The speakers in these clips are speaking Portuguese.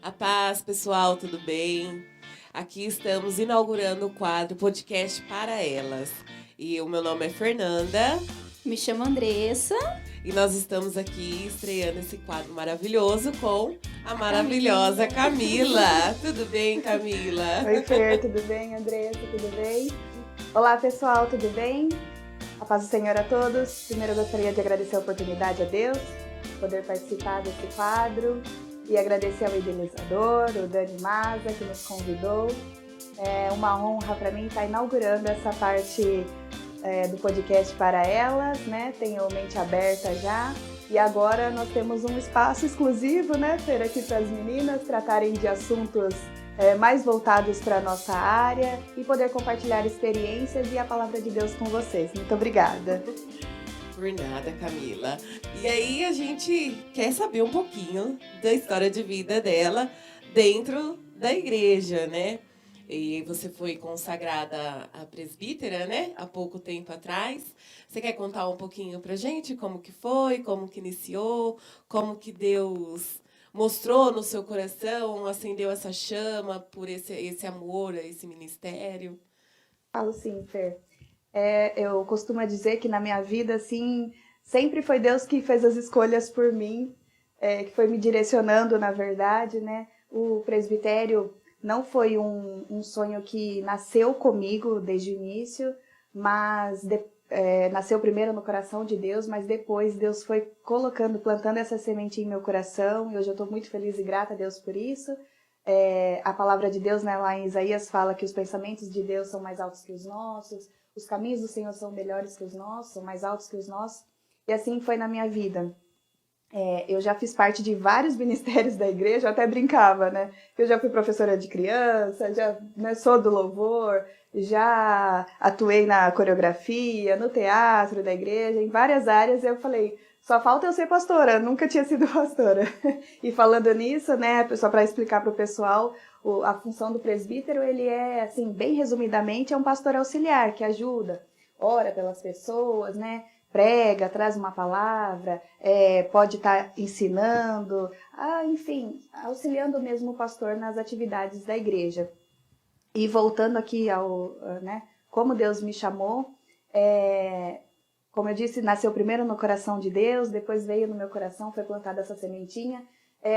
A paz, pessoal, tudo bem? Aqui estamos inaugurando o quadro Podcast para Elas. E o meu nome é Fernanda. Me chamo Andressa. E nós estamos aqui estreando esse quadro maravilhoso com a maravilhosa Camila. Tudo bem, Camila? Oi, Fer, tudo bem? Andressa, tudo bem? Olá, pessoal, tudo bem? A paz do Senhor a todos. Primeiro, eu gostaria de agradecer a oportunidade a Deus, poder participar desse quadro e agradecer ao idealizador, o Dani Maza, que nos convidou. É uma honra para mim estar inaugurando essa parte do podcast para elas, né? Tenho mente aberta já. E agora nós temos um espaço exclusivo, né, Fer, aqui para as meninas tratarem de assuntos mais voltados para a nossa área e poder compartilhar experiências e a palavra de Deus com vocês. Muito obrigada. Por nada, Camila. E aí a gente quer saber um pouquinho da história de vida dela dentro da igreja, né? E você foi consagrada a presbítera, né? Há pouco tempo atrás. Você quer contar um pouquinho pra gente como que foi, como que iniciou, como que Deus mostrou no seu coração, acendeu essa chama por esse amor a esse ministério? Falo sim, Fer. Eu costumo dizer que na minha vida, assim, sempre foi Deus que fez as escolhas por mim, que foi me direcionando, na verdade, né? O presbitério não foi um sonho que nasceu comigo desde o início, mas nasceu primeiro no coração de Deus, mas depois Deus foi plantando essa semente em meu coração, e hoje eu estou muito feliz e grata a Deus por isso. A palavra de Deus, né, lá em Isaías, fala que os pensamentos de Deus são mais altos que os nossos, os caminhos do Senhor são melhores que os nossos, são mais altos que os nossos, e assim foi na minha vida. Eu já fiz parte de vários ministérios da igreja, eu até brincava, né? Eu já fui professora de criança, sou do louvor, já atuei na coreografia, no teatro da igreja, em várias áreas. Eu falei, só falta eu ser pastora, nunca tinha sido pastora. E falando nisso, né, só para explicar para o pessoal, a função do presbítero, ele é, assim, bem resumidamente, é um pastor auxiliar que ajuda, ora pelas pessoas, né? Prega, traz uma palavra, pode estar ensinando, enfim, auxiliando mesmo o pastor nas atividades da igreja. E voltando aqui como Deus me chamou, como eu disse, nasceu primeiro no coração de Deus, depois veio no meu coração, foi plantada essa sementinha.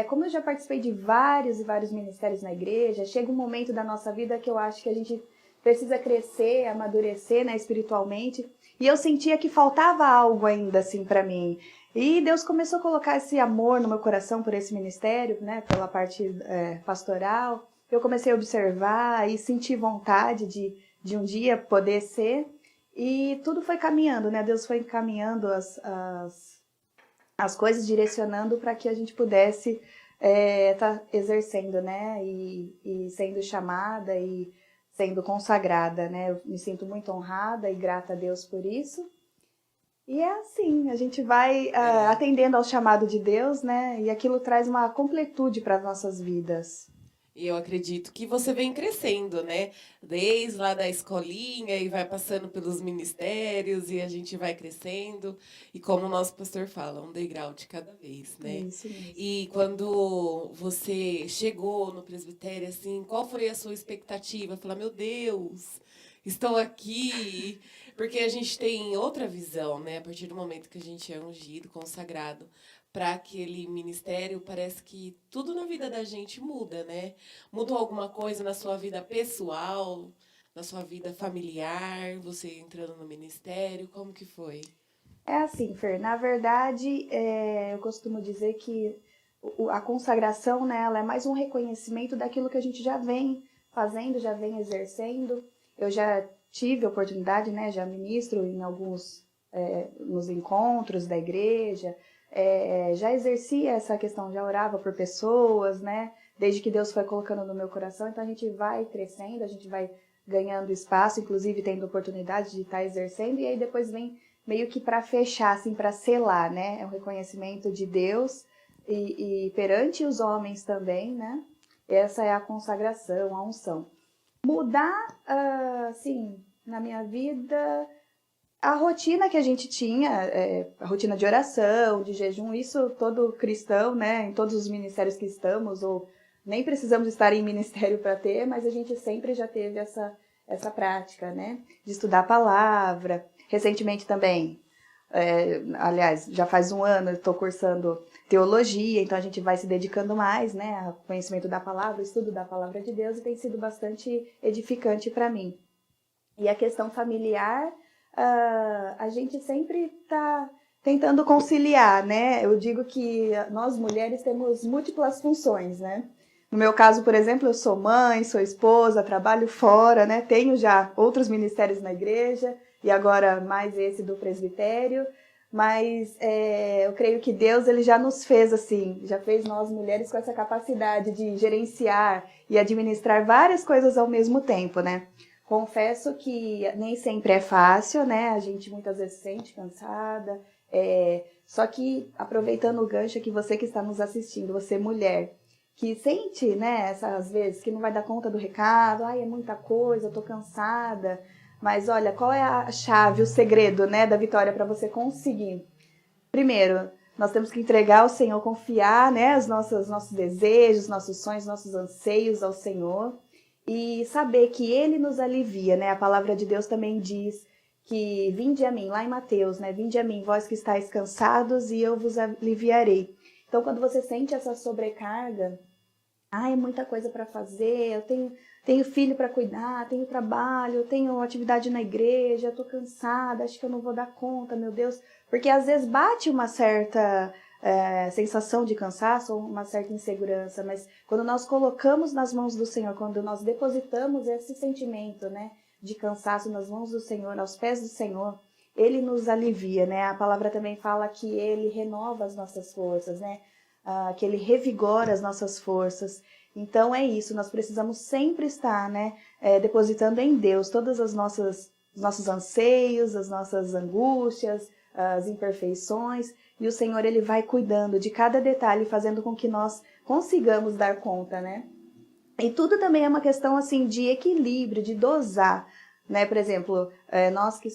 Como eu já participei de vários e vários ministérios na igreja, chega um momento da nossa vida que eu acho que a gente precisa crescer, amadurecer, né, espiritualmente. E eu sentia que faltava algo ainda, assim, para mim. E Deus começou a colocar esse amor no meu coração por esse ministério, né, pela parte pastoral. Eu comecei a observar e sentir vontade de um dia poder ser. E tudo foi caminhando, né? Deus foi encaminhando as coisas, direcionando para que a gente pudesse tá exercendo, né? E sendo chamada e sendo consagrada, né? Eu me sinto muito honrada e grata a Deus por isso. E é assim, a gente vai atendendo ao chamado de Deus, né? E aquilo traz uma completude para as nossas vidas. E eu acredito que você vem crescendo, né? Desde lá da escolinha e vai passando pelos ministérios e a gente vai crescendo. E como o nosso pastor fala, um degrau de cada vez, né? Isso mesmo. E quando você chegou no presbitério, assim, qual foi a sua expectativa? Falar, meu Deus, estou aqui. Porque a gente tem outra visão, né? A partir do momento que a gente é ungido, consagrado para aquele ministério, parece que tudo na vida da gente muda, né? Mudou alguma coisa na sua vida pessoal, na sua vida familiar, você entrando no ministério, como que foi? É assim, Fer, na verdade, eu costumo dizer que a consagração, né, ela é mais um reconhecimento daquilo que a gente já vem fazendo, já vem exercendo. Eu já tive a oportunidade, né, já ministro em alguns nos encontros da igreja, já exercia essa questão, já orava por pessoas, né, desde que Deus foi colocando no meu coração. Então a gente vai crescendo, a gente vai ganhando espaço, inclusive tendo oportunidade de estar exercendo, e aí depois vem meio que para fechar, assim, para selar, né, é um reconhecimento de Deus e perante os homens também, né, essa é a consagração, a unção. Mudar, assim, na minha vida, a rotina que a gente tinha, a rotina de oração, de jejum, isso todo cristão, né, em todos os ministérios que estamos, ou nem precisamos estar em ministério para ter, mas a gente sempre já teve essa prática, né? De estudar a palavra. Recentemente também, aliás, já faz um ano eu estou cursando teologia, então a gente vai se dedicando mais, né, ao conhecimento da palavra, ao estudo da palavra de Deus, e tem sido bastante edificante para mim. E a questão familiar, a gente sempre está tentando conciliar, né? Eu digo que nós mulheres temos múltiplas funções, né? No meu caso, por exemplo, eu sou mãe, sou esposa, trabalho fora, né? Tenho já outros ministérios na igreja e agora mais esse do presbitério. Mas eu creio que Deus ele já nos fez assim, já fez nós mulheres com essa capacidade de gerenciar e administrar várias coisas ao mesmo tempo, né? Confesso que nem sempre é fácil, né? A gente muitas vezes se sente cansada. Só que, aproveitando o gancho que você que está nos assistindo, você mulher, que sente, né, às vezes, que não vai dar conta do recado, é muita coisa, eu tô cansada. Mas olha, qual é a chave, o segredo, né, da vitória para você conseguir? Primeiro, nós temos que entregar ao Senhor, confiar, né, os nossos desejos, nossos sonhos, nossos anseios ao Senhor e saber que Ele nos alivia, né? A palavra de Deus também diz que vinde a mim, lá em Mateus, né? Vinde a mim, vós que estáis cansados e eu vos aliviarei. Então, quando você sente essa sobrecarga, é muita coisa para fazer, eu tenho filho para cuidar, tenho trabalho, tenho atividade na igreja, estou cansada, acho que eu não vou dar conta, meu Deus. Porque às vezes bate uma certa sensação de cansaço ou uma certa insegurança, mas quando nós colocamos nas mãos do Senhor, quando nós depositamos esse sentimento, né, de cansaço nas mãos do Senhor, aos pés do Senhor, Ele nos alivia, né? A palavra também fala que Ele renova as nossas forças, né? Que Ele revigora as nossas forças. Então é isso, nós precisamos sempre estar, né, depositando em Deus todas os nossos anseios, as nossas angústias, as imperfeições, e o Senhor ele vai cuidando de cada detalhe, fazendo com que nós consigamos dar conta, né? E tudo também é uma questão assim de equilíbrio, de dosar, né? Por exemplo, nós que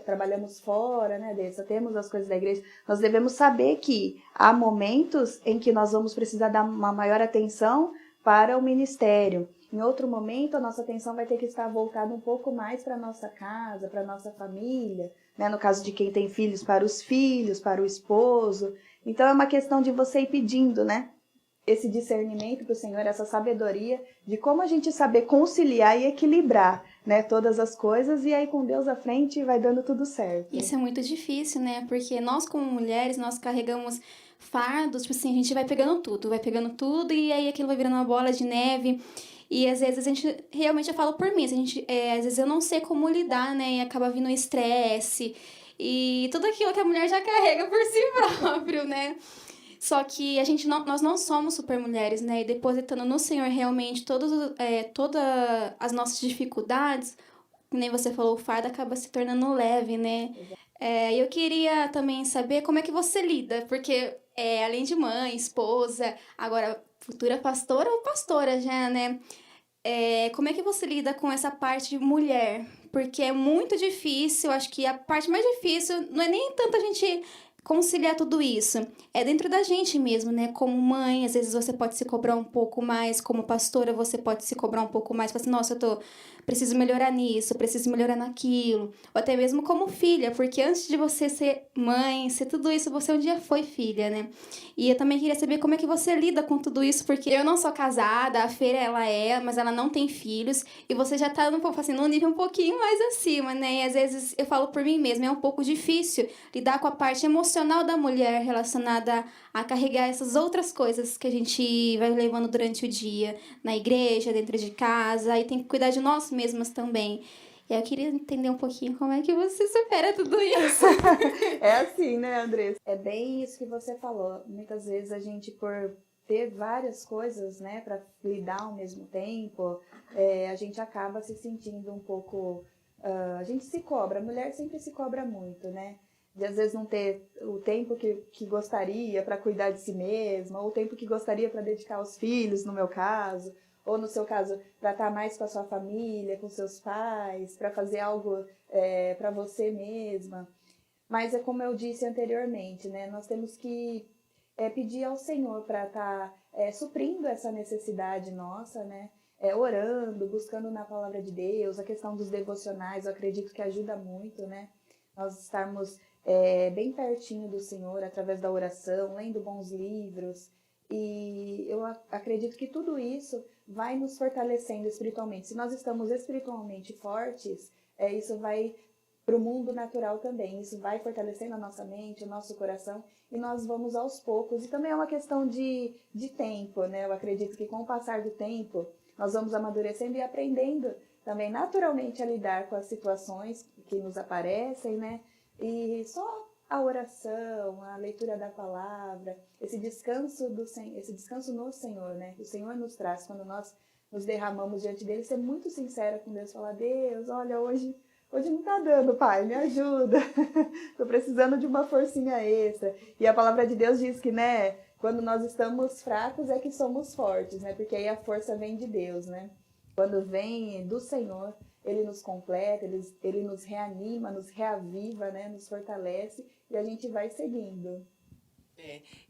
trabalhamos fora, né, temos as coisas da igreja, nós devemos saber que há momentos em que nós vamos precisar dar uma maior atenção para o ministério. Em outro momento, a nossa atenção vai ter que estar voltada um pouco mais para a nossa casa, para a nossa família, né? No caso de quem tem filhos, para os filhos, para o esposo. Então, é uma questão de você ir pedindo, né? Esse discernimento para o Senhor, essa sabedoria de como a gente saber conciliar e equilibrar, né, todas as coisas, e aí com Deus à frente vai dando tudo certo. Isso é muito difícil, né? Porque nós, como mulheres, nós carregamos fardos, tipo assim, a gente vai pegando tudo, e aí aquilo vai virando uma bola de neve. E às vezes a gente, realmente eu falo por mim, às vezes eu não sei como lidar, né? E acaba vindo estresse e tudo aquilo que a mulher já carrega por si próprio, né? Só que nós não somos super mulheres, né? E depositando no Senhor realmente todas as nossas dificuldades, que nem você falou, o fardo acaba se tornando leve, né? Eu queria também saber como é que você lida, porque além de mãe, esposa, agora futura pastora ou pastora já, né? Como é que você lida com essa parte de mulher? Porque é muito difícil, acho que a parte mais difícil não é nem tanto a gente conciliar tudo isso. É dentro da gente mesmo, né? Como mãe, às vezes você pode se cobrar um pouco mais, como pastora, você pode se cobrar um pouco mais, falar assim, nossa, preciso melhorar nisso, preciso melhorar naquilo. Ou até mesmo como filha, porque antes de você ser mãe, ser tudo isso, você um dia foi filha, né? E eu também queria saber como é que você lida com tudo isso, porque eu não sou casada, a Feira ela mas ela não tem filhos, e você já tá num nível um pouquinho mais acima, né? E às vezes eu falo por mim mesma, é um pouco difícil lidar com a parte emocional da mulher relacionada a carregar essas outras coisas que a gente vai levando durante o dia, na igreja, dentro de casa, e tem que cuidar de nós mesmas também. E eu queria entender um pouquinho como é que você supera tudo isso. É assim, né, Andressa? É bem isso que você falou. Muitas vezes a gente, por ter várias coisas, né, para lidar ao mesmo tempo, a gente acaba se sentindo um pouco... a gente se cobra, a mulher sempre se cobra muito, né? De às vezes não ter o tempo que gostaria para cuidar de si mesma, ou o tempo que gostaria para dedicar aos filhos, no meu caso, ou no seu caso, para estar mais com a sua família, com seus pais, para fazer algo para você mesma. Mas é como eu disse anteriormente, né? Nós temos que pedir ao Senhor para estar suprindo essa necessidade nossa, né? Orando, buscando na palavra de Deus, a questão dos devocionais, eu acredito que ajuda muito, né? Nós estarmos bem pertinho do Senhor através da oração, lendo bons livros, e eu acredito que tudo isso vai nos fortalecendo espiritualmente. Se nós estamos espiritualmente fortes, isso vai para o mundo natural também, isso vai fortalecendo a nossa mente, o nosso coração, e nós vamos aos poucos. E também é uma questão de tempo, né? Eu acredito que com o passar do tempo, nós vamos amadurecendo e aprendendo também naturalmente a lidar com as situações que nos aparecem, né? E só a oração, a leitura da palavra, esse descanso no Senhor, né? Que o Senhor nos traz quando nós nos derramamos diante dele, ser muito sincera com Deus, falar: Deus, olha, hoje não tá dando, Pai, me ajuda. Tô precisando de uma forcinha extra. E a palavra de Deus diz que, né, quando nós estamos fracos é que somos fortes, né? Porque aí a força vem de Deus, né? Quando vem do Senhor, ele nos completa, ele nos reanima, nos reaviva, né? Nos fortalece e a gente vai seguindo.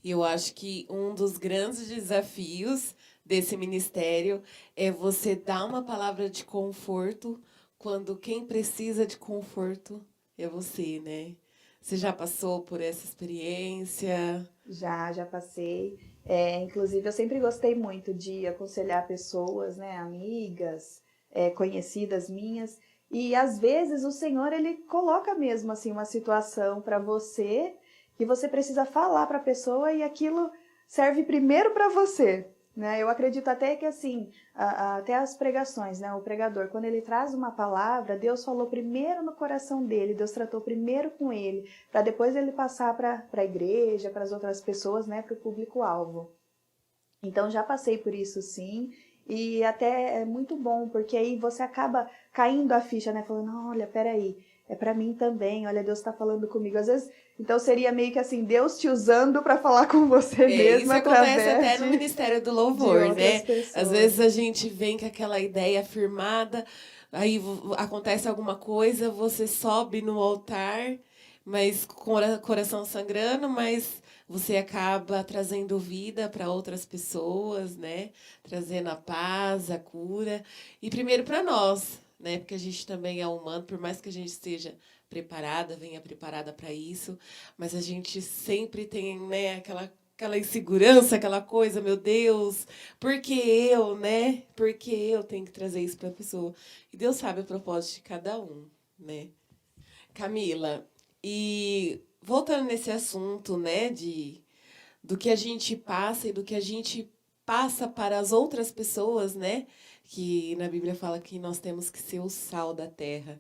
E eu acho que um dos grandes desafios desse ministério é você dar uma palavra de conforto quando quem precisa de conforto é você, né? Você já passou por essa experiência? Já passei. Inclusive, eu sempre gostei muito de aconselhar pessoas, né, amigas, conhecidas minhas. E às vezes o Senhor, ele coloca mesmo assim uma situação para você que você precisa falar para a pessoa e aquilo serve primeiro para você. Né? Eu acredito até que assim, até as pregações, né? O pregador, quando ele traz uma palavra, Deus falou primeiro no coração dele, Deus tratou primeiro com ele, para depois ele passar para a igreja, para as outras pessoas, né? Para o público-alvo. Então já passei por isso sim, e até é muito bom, porque aí você acaba caindo a ficha, né? Falando: olha, peraí, é para mim também, olha, Deus está falando comigo. Às vezes, então seria meio que assim, Deus te usando para falar com você mesmo, Isso acontece através até no Ministério do de Louvor, outras né? pessoas. Às vezes a gente vem com aquela ideia firmada, aí acontece alguma coisa, você sobe no altar, mas com o coração sangrando, mas você acaba trazendo vida para outras pessoas, né? Trazendo a paz, a cura. E primeiro para nós, né? Porque a gente também é humano, por mais que a gente esteja preparada, venha preparada para isso, mas a gente sempre tem, né, aquela insegurança, aquela coisa, meu Deus, por que eu, né? Por que eu tenho que trazer isso para a pessoa? E Deus sabe o propósito de cada um, né? Camila, e voltando nesse assunto, né, do que a gente passa e do que a gente passa para as outras pessoas, né? Que na Bíblia fala que nós temos que ser o sal da terra.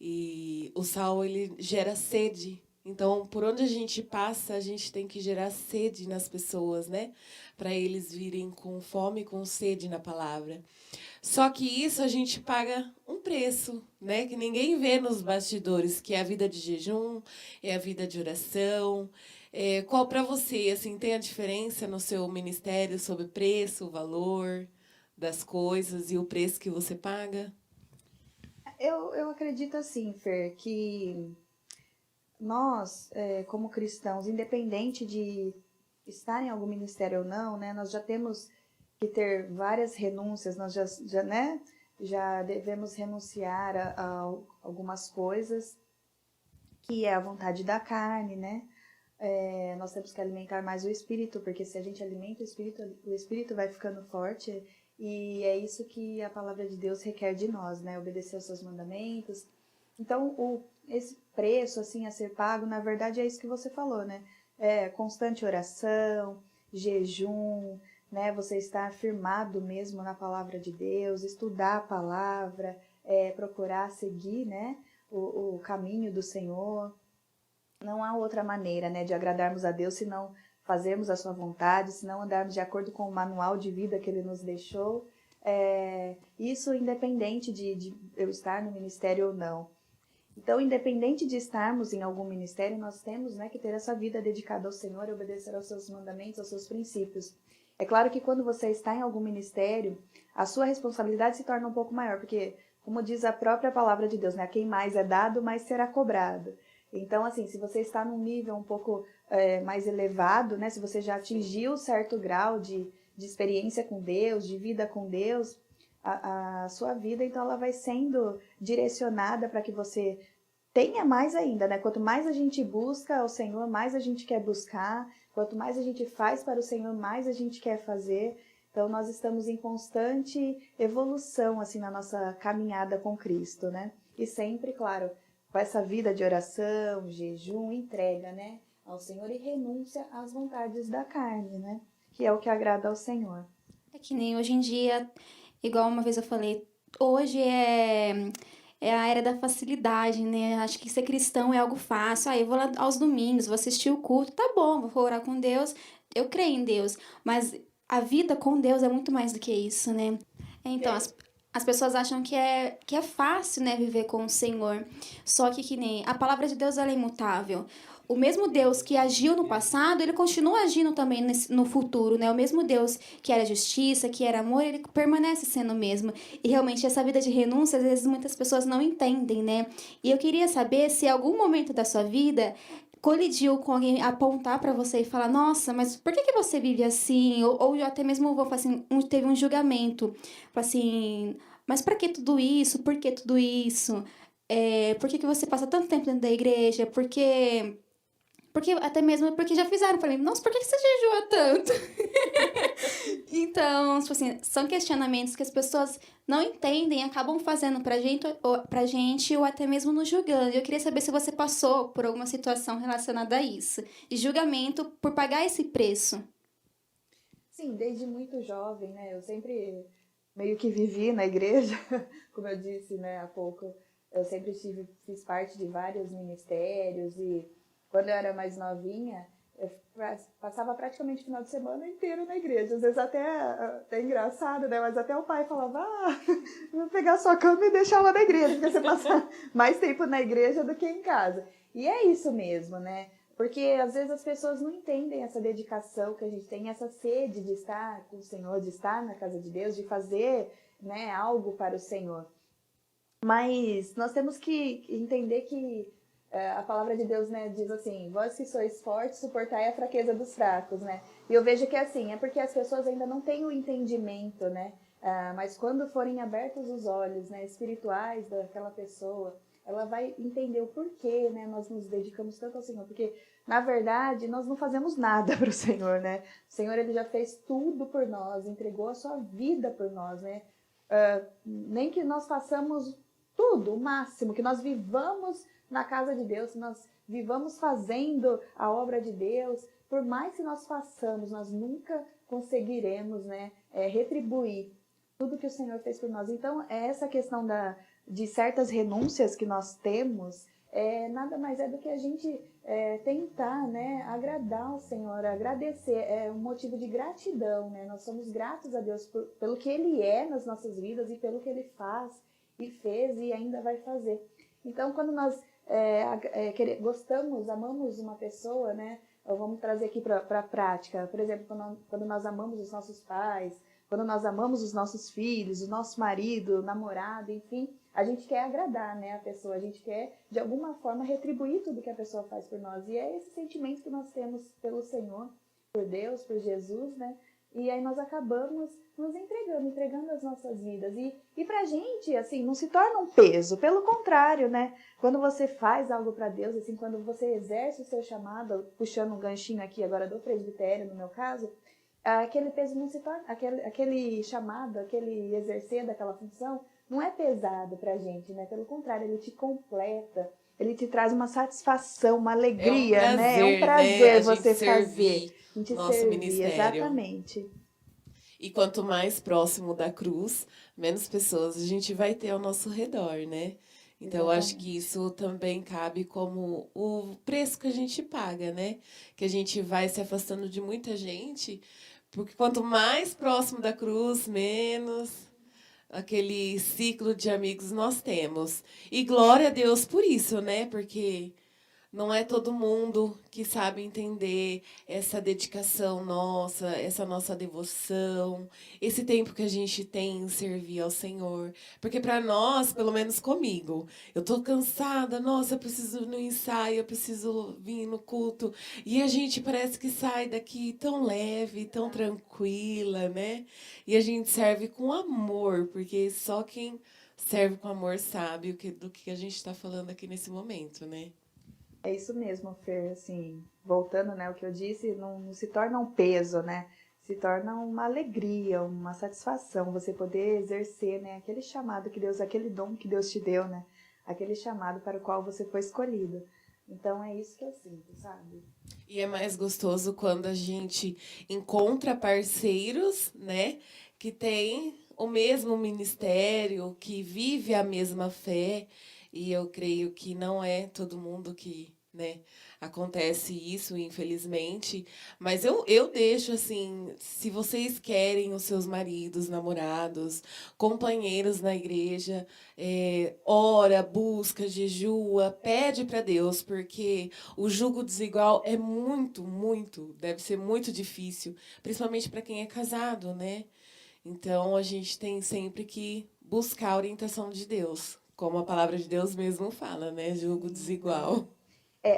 E o sal, ele gera sede. Então, por onde a gente passa, a gente tem que gerar sede nas pessoas, né? Para eles virem com fome, com sede na palavra. Só que isso a gente paga um preço, né? Que ninguém vê nos bastidores, que é a vida de jejum, é a vida de oração. Qual para você, assim, tem a diferença no seu ministério sobre preço, valor das coisas e o preço que você paga? Eu acredito assim, Fer, que nós, como cristãos, independente de estar em algum ministério ou não, né, nós já temos que ter várias renúncias, nós né, já devemos renunciar a algumas coisas, que é a vontade da carne, né? Nós temos que alimentar mais o espírito, porque se a gente alimenta o espírito vai ficando forte, e é isso que a palavra de Deus requer de nós, né? Obedecer aos seus mandamentos. Então, esse preço assim a ser pago, na verdade, é isso que você falou, né? Constante oração, jejum, né? Você estar firmado mesmo na palavra de Deus, estudar a palavra, procurar seguir, né? O caminho do Senhor. Não há outra maneira, né, de agradarmos a Deus se não fazermos a sua vontade, se não andarmos de acordo com o manual de vida que Ele nos deixou. Isso independente de eu estar no ministério ou não. Então, independente de estarmos em algum ministério, nós temos, né, que ter essa vida dedicada ao Senhor e obedecer aos seus mandamentos, aos seus princípios. É claro que quando você está em algum ministério, a sua responsabilidade se torna um pouco maior, porque, como diz a própria palavra de Deus, né, a quem mais é dado, mais será cobrado. Então, assim, se você está num nível um pouco mais elevado, né? Se você já atingiu certo grau de experiência com Deus, de vida com Deus, a sua vida, então, ela vai sendo direcionada para que você tenha mais ainda, né? Quanto mais a gente busca ao Senhor, mais a gente quer buscar. Quanto mais a gente faz para o Senhor, mais a gente quer fazer. Então, nós estamos em constante evolução, assim, na nossa caminhada com Cristo, né? E sempre, claro, com essa vida de oração, jejum, entrega, né? Ao Senhor e renúncia às vontades da carne, né? Que é o que agrada ao Senhor. É que nem hoje em dia, igual uma vez eu falei, hoje é a era da facilidade, né? Acho que ser cristão é algo fácil. Ah, eu vou lá aos domingos, vou assistir o culto, tá bom, vou orar com Deus, eu creio em Deus. Mas a vida com Deus é muito mais do que isso, né? Então, as pessoas acham que é fácil, né, viver com o Senhor. Só que nem a palavra de Deus, ela é imutável. O mesmo Deus que agiu no passado, ele continua agindo também no futuro, né? O mesmo Deus que era justiça, que era amor, ele permanece sendo o mesmo. E realmente essa vida de renúncia, às vezes muitas pessoas não entendem, né? E eu queria saber se em algum momento da sua vida colidiu com alguém apontar pra você e falar, nossa, mas por que você vive assim? Ou até mesmo, vou falar assim, teve um julgamento. Assim, mas pra que tudo isso? Por que tudo isso? Por que você passa tanto tempo dentro da igreja? Porque até mesmo porque já fizeram pra mim, nossa, por que você jejua tanto? Então, tipo assim, são questionamentos que as pessoas não entendem, acabam fazendo pra gente ou até mesmo nos julgando. E eu queria saber se você passou por alguma situação relacionada a isso, de julgamento por pagar esse preço. Sim, desde muito jovem, né? Eu sempre meio que vivi na igreja, como eu disse, né, há pouco. Eu sempre fiz parte de vários ministérios e quando eu era mais novinha, eu passava praticamente o final de semana inteiro na igreja. Às vezes até engraçado, né? Mas até o pai falava, vou pegar sua cama e deixar ela na igreja, porque você passa mais tempo na igreja do que em casa. E é isso mesmo, né? Porque às vezes as pessoas não entendem essa dedicação que a gente tem, essa sede de estar com o Senhor, de estar na casa de Deus, de fazer, né, algo para o Senhor. Mas nós temos que entender que a palavra de Deus, né, diz assim, vós que sois fortes, suportai a fraqueza dos fracos, né? E eu vejo que assim, é porque as pessoas ainda não têm o entendimento, né? Mas quando forem abertos os olhos, né, espirituais daquela pessoa, ela vai entender o porquê, né, nós nos dedicamos tanto ao Senhor. Porque, na verdade, nós não fazemos nada para o Senhor, né? O Senhor, ele já fez tudo por nós, entregou a sua vida por nós, né? Nem que nós façamos tudo, o máximo, que nós vivamos na casa de Deus, que nós vivamos fazendo a obra de Deus, por mais que nós façamos, nós nunca conseguiremos, né, retribuir tudo que o Senhor fez por nós. Então, essa questão de certas renúncias que nós temos, nada mais é do que a gente tentar, né, agradar ao Senhor, agradecer, é um motivo de gratidão, né? Nós somos gratos a Deus pelo que Ele é nas nossas vidas e pelo que Ele faz e fez e ainda vai fazer. Então, quando nós gostamos, amamos uma pessoa, né? Vamos trazer aqui para a prática. Por exemplo, quando nós amamos os nossos pais, quando nós amamos os nossos filhos, o nosso marido, namorado, enfim, a gente quer agradar, né, a pessoa, a gente quer, de alguma forma, retribuir tudo que a pessoa faz por nós. E é esse sentimento que nós temos pelo Senhor, por Deus, por Jesus, né? E aí nós acabamos nos entregando as nossas vidas. E pra gente, assim, não se torna um peso. Pelo contrário, né? Quando você faz algo para Deus, assim, quando você exerce o seu chamado, puxando um ganchinho aqui agora do presbitério, no meu caso, aquele peso não se torna, aquele chamado, aquele exercer daquela função, não é pesado pra gente, né? Pelo contrário, ele te completa, ele te traz uma satisfação, uma alegria, né? É um prazer, né, você fazer. A gente nosso servir, ministério. exatamente. E quanto mais próximo da cruz, menos pessoas a gente vai ter ao nosso redor, né? Então, eu acho que isso também cabe como o preço que a gente paga, né? Que a gente vai se afastando de muita gente, porque quanto mais próximo da cruz, menos aquele ciclo de amigos nós temos. E glória a Deus por isso, né? Porque Não é todo mundo que sabe entender essa dedicação nossa, essa nossa devoção, esse tempo que a gente tem em servir ao Senhor. Porque para nós, pelo menos comigo, eu tô cansada, nossa, eu preciso ir no ensaio, eu preciso vir no culto. E a gente parece que sai daqui tão leve, tão tranquila, né? E a gente serve com amor, porque só quem serve com amor sabe do que a gente está falando aqui nesse momento, né? É isso mesmo, Fer, assim, voltando, né, o que eu disse, não se torna um peso, né, se torna uma alegria, uma satisfação, você poder exercer, né, aquele chamado que Deus, aquele dom que Deus te deu, né, aquele chamado para o qual você foi escolhido. Então é isso que eu sinto, sabe? E é mais gostoso quando a gente encontra parceiros, né, que têm o mesmo ministério, que vive a mesma fé. E eu creio que não é todo mundo que, né, acontece isso, infelizmente. Mas eu deixo assim, se vocês querem os seus maridos, namorados, companheiros na igreja, ora, busca, jejua, pede para Deus, porque o jugo desigual é deve ser muito difícil, principalmente para quem é casado, né? Então a gente tem sempre que buscar a orientação de Deus, como a palavra de Deus mesmo fala, né? Jugo desigual.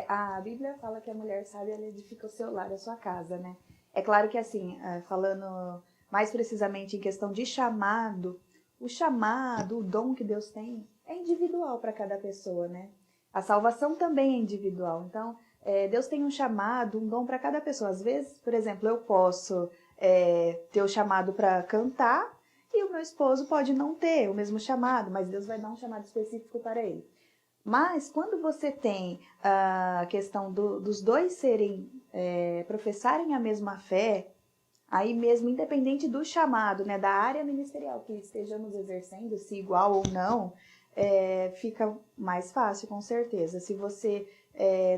A Bíblia fala que a mulher sábia ela edifica o seu lar, a sua casa, né? É claro que assim, falando mais precisamente em questão de chamado, o chamado, o dom que Deus tem é individual para cada pessoa, né? A salvação também é individual. Então, Deus tem um chamado, um dom para cada pessoa. Às vezes, por exemplo, eu posso ter o chamado para cantar e o meu esposo pode não ter o mesmo chamado, mas Deus vai dar um chamado específico para ele. Mas quando você tem a questão dos dois professarem a mesma fé, aí mesmo, independente do chamado, né, da área ministerial que estejamos exercendo, se igual ou não, fica mais fácil, com certeza. Se você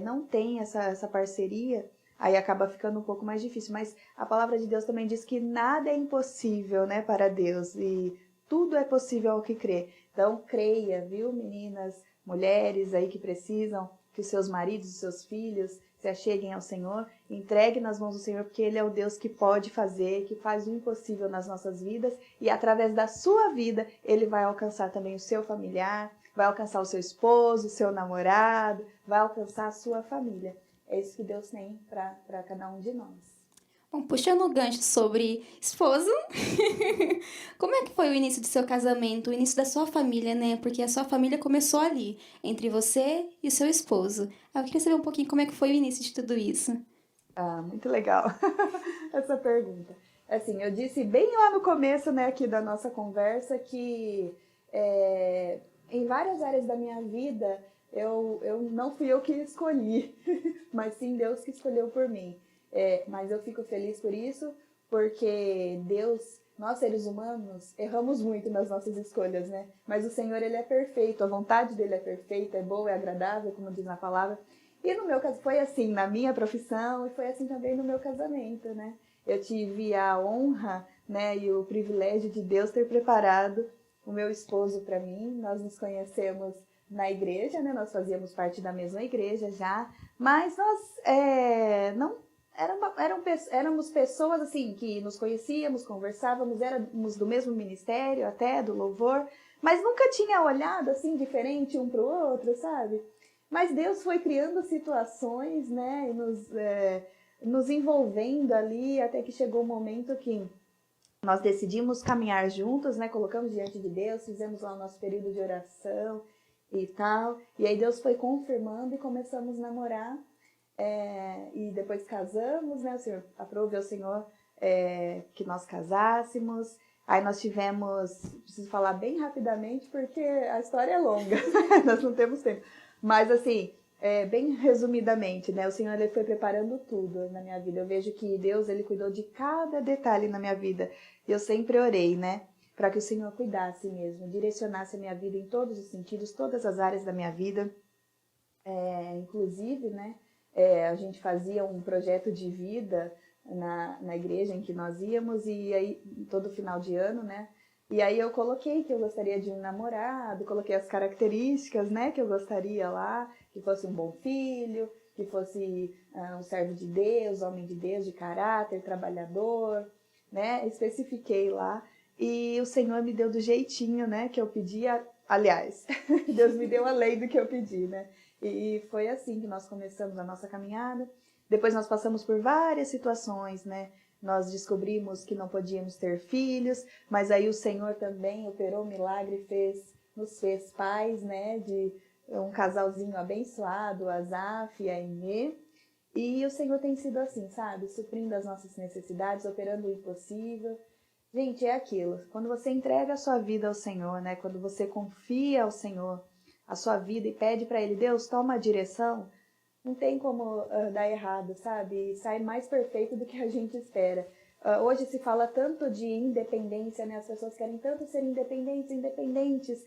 não tem essa parceria, aí acaba ficando um pouco mais difícil. Mas a palavra de Deus também diz que nada é impossível, né, para Deus, e tudo é possível ao que crê. Então, creia, viu, meninas, mulheres aí que precisam que os seus maridos, os seus filhos se acheguem ao Senhor, entregue nas mãos do Senhor, porque Ele é o Deus que pode fazer, que faz o impossível nas nossas vidas, e através da sua vida, Ele vai alcançar também o seu familiar, vai alcançar o seu esposo, o seu namorado, vai alcançar a sua família. É isso que Deus tem para cada um de nós. Bom, puxando o gancho sobre esposo, como é que foi o início do seu casamento, o início da sua família, né? Porque a sua família começou ali, entre você e o seu esposo. Eu queria saber um pouquinho como é que foi o início de tudo isso. Ah, muito legal essa pergunta. Assim, eu disse bem lá no começo, né, aqui da nossa conversa, que em várias áreas da minha vida, eu não fui eu que escolhi, mas sim Deus que escolheu por mim. Mas eu fico feliz por isso, porque Deus, nós seres humanos, erramos muito nas nossas escolhas, né? Mas o Senhor, Ele é perfeito, a vontade dEle é perfeita, é boa, é agradável, como diz na palavra. E no meu caso, foi assim na minha profissão e foi assim também no meu casamento, né? Eu tive a honra, né, e o privilégio de Deus ter preparado o meu esposo para mim. Nós nos conhecemos na igreja, né? Nós fazíamos parte da mesma igreja já, mas nós não éramos pessoas assim que nos conhecíamos, conversávamos, éramos do mesmo ministério, até do louvor, mas nunca tinha olhado assim diferente um para o outro, sabe? Mas Deus foi criando situações, né, e nos envolvendo ali, até que chegou o momento que nós decidimos caminhar juntos, né, colocamos diante de Deus, fizemos lá o nosso período de oração e tal, e aí Deus foi confirmando e começamos a namorar, e depois casamos, né, o Senhor aprove ao Senhor que nós casássemos. Aí nós tivemos, preciso falar bem rapidamente porque a história é longa, nós não temos tempo. Mas assim, bem resumidamente, né? O Senhor, Ele foi preparando tudo na minha vida. Eu vejo que Deus, Ele cuidou de cada detalhe na minha vida. E eu sempre orei, né? Para que o Senhor cuidasse mesmo, direcionasse a minha vida em todos os sentidos, todas as áreas da minha vida. Inclusive, né? A gente fazia um projeto de vida na igreja em que nós íamos, e aí todo final de ano, né? E aí eu coloquei que eu gostaria de um namorado, coloquei as características, né, que eu gostaria lá, que fosse um bom filho, que fosse um servo de Deus, homem de Deus, de caráter, trabalhador, né? Especifiquei lá. E o Senhor me deu do jeitinho, né, que eu pedi. Aliás, Deus me deu além do que eu pedi, né? E foi assim que nós começamos a nossa caminhada. Depois nós passamos por várias situações, né? Nós descobrimos que não podíamos ter filhos, mas aí o Senhor também operou um milagre e nos fez pais, né? De um casalzinho abençoado, Asaf e a Aimee. E o Senhor tem sido assim, sabe? Suprindo as nossas necessidades, operando o impossível. Gente, é aquilo. Quando você entrega a sua vida ao Senhor, né? Quando você confia ao Senhor a sua vida e pede para Ele, Deus, toma a direção, não tem como dar errado, sabe? Sai mais perfeito do que a gente espera. Hoje se fala tanto de independência, né? As pessoas querem tanto ser independentes,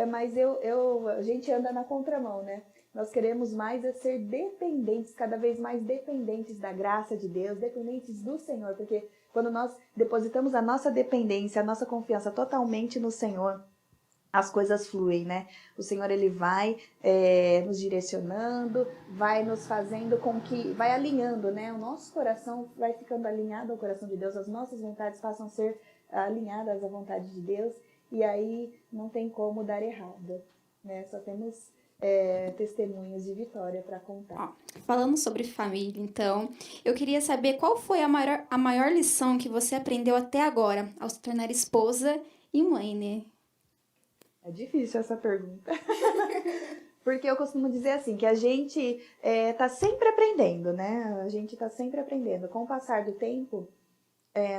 mas a gente anda na contramão, né? Nós queremos mais ser dependentes, cada vez mais dependentes da graça de Deus, dependentes do Senhor, porque quando nós depositamos a nossa dependência, a nossa confiança totalmente no Senhor, as coisas fluem, né? O Senhor, Ele vai nos direcionando, vai nos fazendo com que, vai alinhando, né? O nosso coração vai ficando alinhado ao coração de Deus, as nossas vontades passam a ser alinhadas à vontade de Deus, e aí não tem como dar errado, né? Só temos testemunhos de vitória para contar. Falando sobre família, então, eu queria saber qual foi a maior lição que você aprendeu até agora, ao se tornar esposa e mãe, né? É difícil essa pergunta. Porque eu costumo dizer assim, que a gente tá sempre aprendendo, né? A gente tá sempre aprendendo. Com o passar do tempo,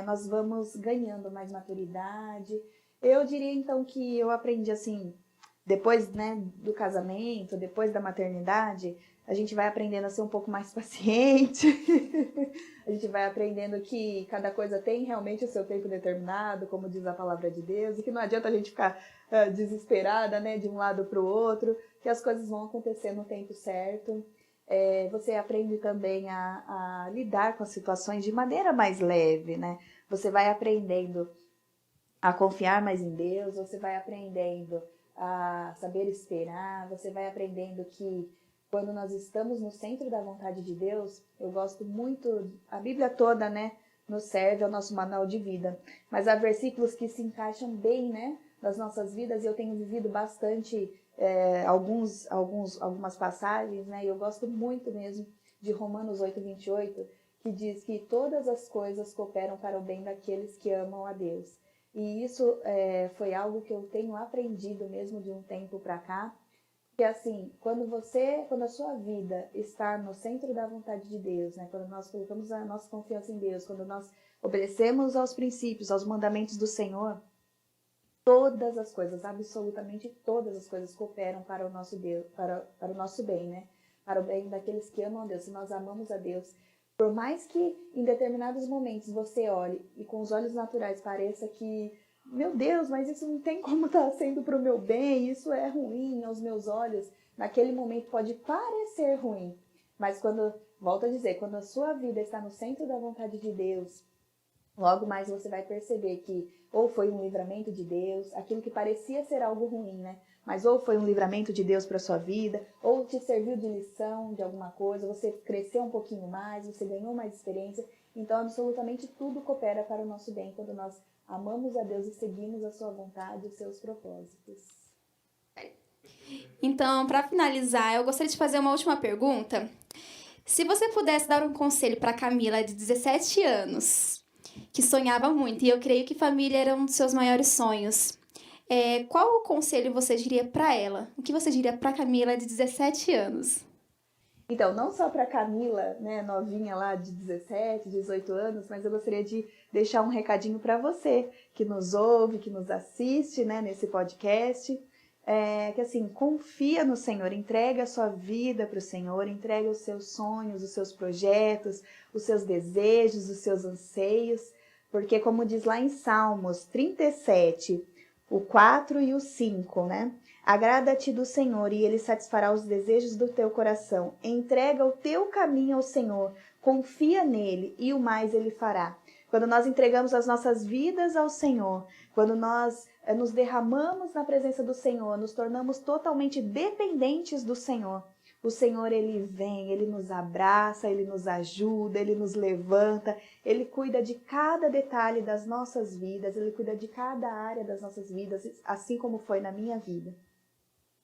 nós vamos ganhando mais maturidade. Eu diria, então, que eu aprendi, assim, depois, né, do casamento, depois da maternidade, a gente vai aprendendo a ser um pouco mais paciente. A gente vai aprendendo que cada coisa tem realmente o seu tempo determinado, como diz a palavra de Deus, e que não adianta a gente ficar desesperada, né, de um lado para o outro, que as coisas vão acontecer no tempo certo. Você aprende também a lidar com as situações de maneira mais leve, né? Você vai aprendendo a confiar mais em Deus, você vai aprendendo a saber esperar, você vai aprendendo que quando nós estamos no centro da vontade de Deus, eu gosto muito, a Bíblia toda, né, nos serve ao nosso manual de vida, mas há versículos que se encaixam bem, né, nas nossas vidas, e eu tenho vivido bastante algumas passagens, né, e eu gosto muito mesmo de Romanos 8:28, que diz que todas as coisas cooperam para o bem daqueles que amam a Deus. E isso foi algo que eu tenho aprendido mesmo de um tempo para cá, que assim, quando a sua vida está no centro da vontade de Deus, né, quando nós colocamos a nossa confiança em Deus, quando nós obedecemos aos princípios, aos mandamentos do Senhor, todas as coisas, absolutamente todas as coisas cooperam para o nosso Deus, para o nosso bem, né? Para o bem daqueles que amam a Deus. Se nós amamos a Deus, por mais que em determinados momentos você olhe e com os olhos naturais pareça que, meu Deus, mas isso não tem como estar sendo para o meu bem, isso é ruim aos meus olhos, naquele momento pode parecer ruim, mas volto a dizer, quando a sua vida está no centro da vontade de Deus, logo mais você vai perceber que ou foi um livramento de Deus, aquilo que parecia ser algo ruim, né? Mas ou foi um livramento de Deus para a sua vida, ou te serviu de lição de alguma coisa, você cresceu um pouquinho mais, você ganhou mais experiência. Então, absolutamente tudo coopera para o nosso bem quando nós amamos a Deus e seguimos a sua vontade e os seus propósitos. Então, para finalizar, eu gostaria de fazer uma última pergunta. Se você pudesse dar um conselho para Camila, de 17 anos, que sonhava muito, e eu creio que família era um dos seus maiores sonhos, qual o conselho você diria para ela? O que você diria para Camila, de 17 anos? Então, não só para Camila, né, novinha lá de 17, 18 anos, mas eu gostaria de deixar um recadinho para você, que nos ouve, que nos assiste, né, nesse podcast, que assim, confia no Senhor, entrega a sua vida para o Senhor, entrega os seus sonhos, os seus projetos, os seus desejos, os seus anseios, porque como diz lá em Salmos 37, o 4 e o 5, né? Agrada-te do Senhor e Ele satisfará os desejos do teu coração. Entrega o teu caminho ao Senhor, confia nele e o mais Ele fará. Quando nós entregamos as nossas vidas ao Senhor, quando nós nos derramamos na presença do Senhor, nos tornamos totalmente dependentes do Senhor, O Senhor, Ele vem, Ele nos abraça, Ele nos ajuda, Ele nos levanta, Ele cuida de cada detalhe das nossas vidas, Ele cuida de cada área das nossas vidas, assim como foi na minha vida.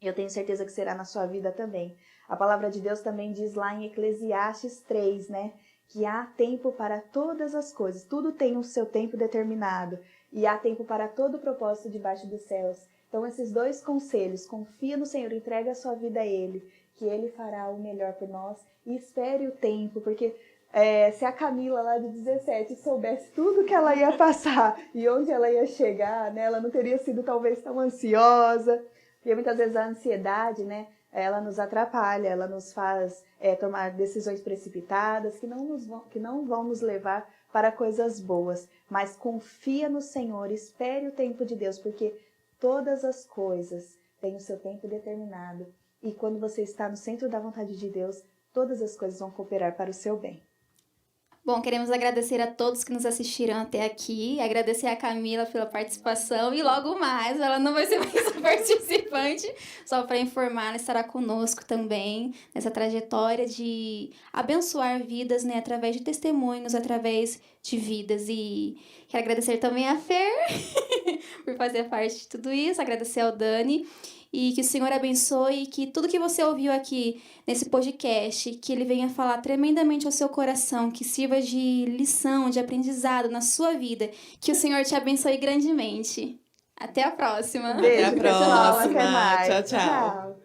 Eu tenho certeza que será na sua vida também. A palavra de Deus também diz lá em Eclesiastes 3, né? Que há tempo para todas as coisas, tudo tem o seu tempo determinado, e há tempo para todo o propósito debaixo dos céus. Então, esses dois conselhos, confia no Senhor, entrega a sua vida a Ele, que Ele fará o melhor por nós, e espere o tempo, porque se a Camila lá de 17 soubesse tudo que ela ia passar e onde ela ia chegar, né, ela não teria sido talvez tão ansiosa, porque muitas vezes a ansiedade, né, ela nos atrapalha, ela nos faz tomar decisões precipitadas que não vão nos levar para coisas boas, mas confia no Senhor, espere o tempo de Deus, porque todas as coisas têm o seu tempo determinado. E quando você está no centro da vontade de Deus, todas as coisas vão cooperar para o seu bem. Bom, queremos agradecer a todos que nos assistiram até aqui, agradecer a Camila pela participação e logo mais, ela não vai ser mais a participante, só para informar, ela estará conosco também nessa trajetória de abençoar vidas, né, através de testemunhos, através de vidas. E quero agradecer também a Fer por fazer parte de tudo isso, agradecer ao Dani. E que o Senhor abençoe e que tudo que você ouviu aqui nesse podcast, que ele venha falar tremendamente ao seu coração, que sirva de lição, de aprendizado na sua vida. Que o Senhor te abençoe grandemente. Até a próxima. Beijo, Até a pessoal. próxima. Até mais. Tchau, tchau.